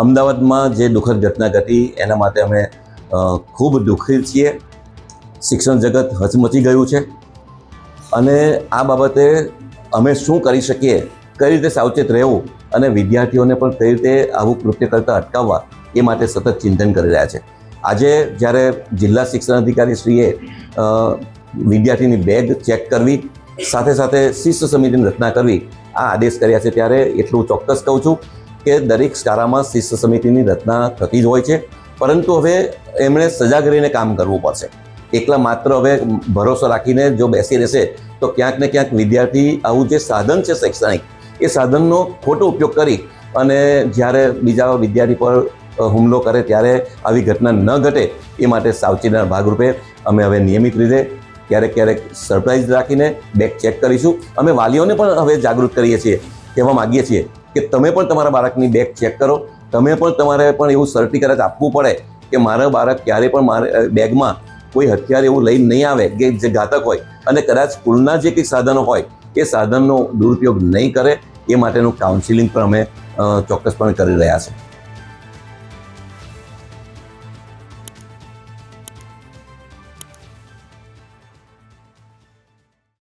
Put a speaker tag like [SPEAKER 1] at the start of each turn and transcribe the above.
[SPEAKER 1] અમદાવાદમાં જે દુઃખદ ઘટના ઘટી એના માટે અમે ખૂબ દુઃખી છીએ. શિક્ષણ જગત હચમચી ગયું છે અને આ બાબતે અમે શું કરી શકીએ, કઈ રીતે સાવચેત રહેવું અને વિદ્યાર્થીઓને પણ કઈ રીતે આવું કૃત્ય કરતા અટકાવવા એ માટે સતત ચિંતન કરી રહ્યા છે. આજે જ્યારે જિલ્લા શિક્ષણ અધિકારીશ્રીએ વિદ્યાર્થીની બેગ ચેક કરવી, સાથે સાથે શિસ્ત સમિતિની રચના કરવી આ આદેશ કર્યા છે, ત્યારે એટલું ચોક્કસ કહું છું કે દરેક શાળામાં શિસ્ત સમિતિની રચના થતી જ હોય છે, પરંતુ હવે એમણે સજાગ રહીને કામ કરવું પડશે. એકલા માત્ર હવે ભરોસો રાખીને જો બેસી રહેશે તો ક્યાંક ને ક્યાંક વિદ્યાર્થી આવું જે સાધન છે શૈક્ષણિક, એ સાધનનો ખોટો ઉપયોગ કરી અને જ્યારે બીજા વિદ્યાર્થી પર હુમલો કરે ત્યારે આવી ઘટના ન ઘટે એ માટે સાવચેતીના ભાગરૂપે અમે હવે નિયમિત રીતે ક્યારેક સરપ્રાઇઝ રાખીને બેગ ચેક કરીશું. અમે વાલીઓને પણ હવે જાગૃત કરીએ છીએ, કહેવા માગીએ છીએ કે તમે પણ તમારા બાળકની બેગ ચેક કરો. તમે પણ તમારે પણ એવું સર્ટિફિકેટ આપવું પડે કે મારા બાળક ક્યારે પણ મારે બેગમાં કોઈ હથિયાર એવું લઈને નહીં આવે કે જે ઘાતક હોય, અને કદાચ સ્કૂલના જે કંઈક સાધનો હોય એ સાધનનો દુરુપયોગ નહીં કરે એ માટેનું કાઉન્સિલિંગ પણ અમે ચોક્કસપણે કરી રહ્યા છીએ.